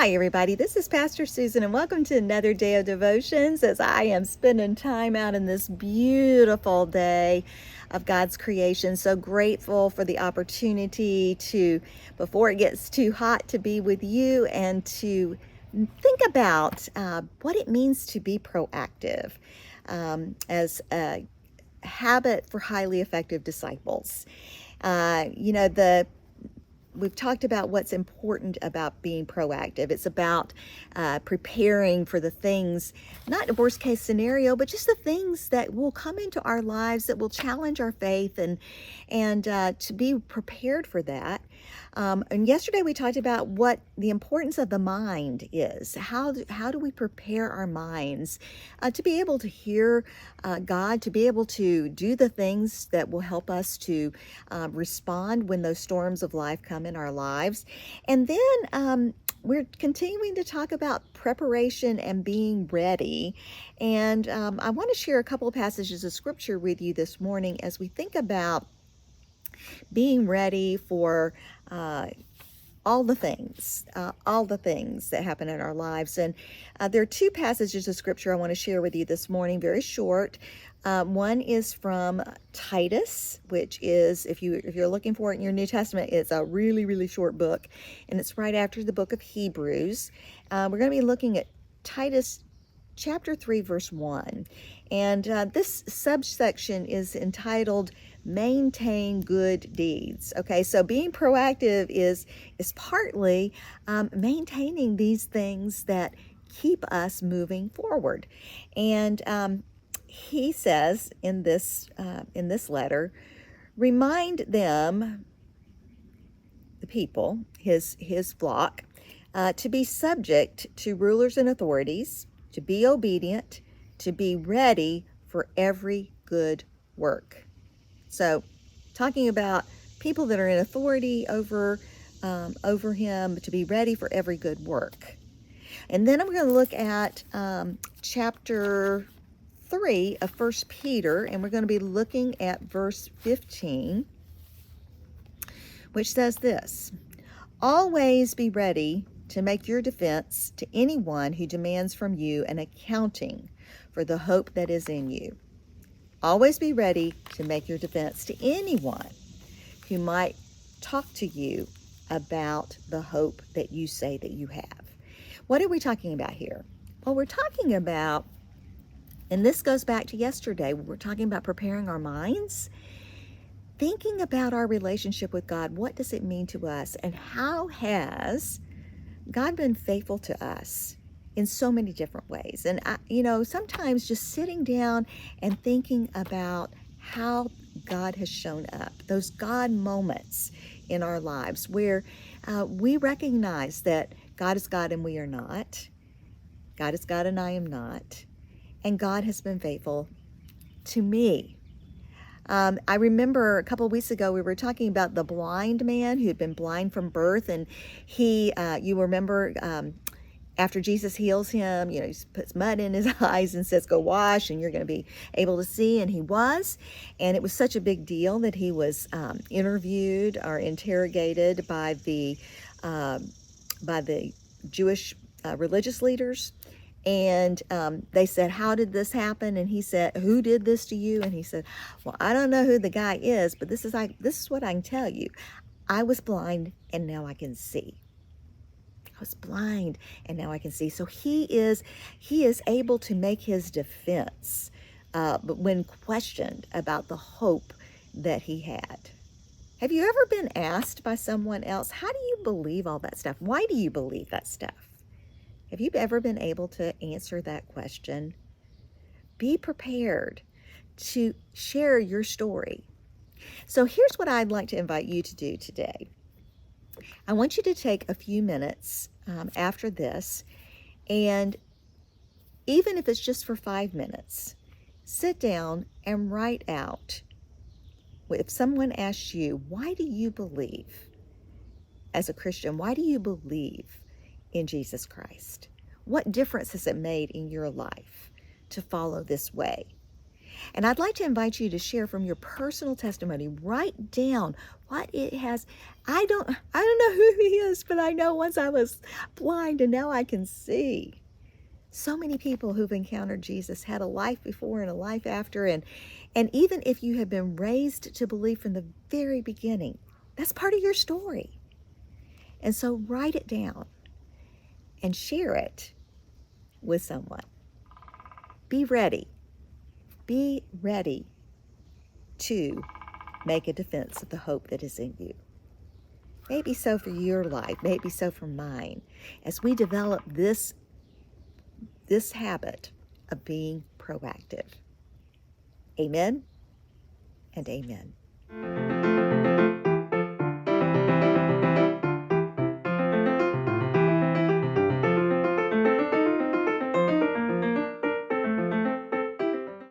Hi, everybody. This is Pastor Susan, and welcome to another day of devotions as I am spending time out in this beautiful day of God's creation. So grateful for the opportunity to, before it gets too hot, to be with you and to think about what it means to be proactive as a habit for highly effective disciples. We've talked about what's important about being proactive. It's about preparing for the things, not a worst case scenario, but just the things that will come into our lives that will challenge our faith, and to be prepared for that. And yesterday we talked about what the importance of the mind is. How do we prepare our minds to be able to hear God, to be able to do the things that will help us to respond when those storms of life come in our lives. And then we're continuing to talk about preparation and being ready. And I want to share a couple of passages of scripture with you this morning as we think about being ready for all the things that happen in our lives. And there are two passages of scripture I want to share with you this morning, very short. One is from Titus, which is, if you're looking for it in your New Testament, it's a really, really short book, and it's right after the book of Hebrews. We're going to be looking at Titus chapter 3, verse 1. And this subsection is entitled Maintain Good Deeds. Okay, so being proactive is partly maintaining these things that keep us moving forward. And he says in this letter, remind them, the people, his flock, to be subject to rulers and authorities, to be obedient, to be ready for every good work. So, talking about people that are in authority over him, to be ready for every good work. And then I'm going to look at chapter 3 of 1 Peter, and we're going to be looking at verse 15, which says this: always be ready to make your defense to anyone who demands from you an accounting for the hope that is in you. Always be ready to make your defense to anyone who might talk to you about the hope that you say that you have. What are we talking about here? Well, we're talking about, and this goes back to yesterday, we're talking about preparing our minds, thinking about our relationship with God. What does it mean to us, and how has God been faithful to us in so many different ways? And sometimes just sitting down and thinking about how God has shown up, those God moments in our lives where we recognize that God is God and we are not. God is God and I am not. And God has been faithful to me. I remember a couple of weeks ago, we were talking about the blind man who had been blind from birth. And you remember, after Jesus heals him, he puts mud in his eyes and says, go wash and you're going to be able to see. And he was. And it was such a big deal that he was interviewed or interrogated by the Jewish religious leaders. And they said, how did this happen? And he said, who did this to you? And he said, well, I don't know who the guy is, but this is what I can tell you. I was blind and now I can see. I was blind and now I can see. So he is able to make his defense, but when questioned about the hope that he had. Have you ever been asked by someone else, how do you believe all that stuff? Why do you believe that stuff? Have you ever been able to answer that question? Be prepared to share your story. So here's what I'd like to invite you to do today. I want you to take a few minutes after this, and even if it's just for 5 minutes, sit down and write out, if someone asks you, why do you believe as a Christian? Why do you believe in Jesus Christ? What difference has it made in your life to follow this way? And I'd like to invite you to share from your personal testimony. Write down what it has. I don't know who he is, but I know once I was blind and now I can see. So many people who've encountered Jesus had a life before and a life after. And even if you have been raised to believe from the very beginning, that's part of your story. And so write it down and share it with someone. Be ready. Be ready to make a defense of the hope that is in you. Maybe so for your life, maybe so for mine, as we develop this habit of being proactive. Amen and amen.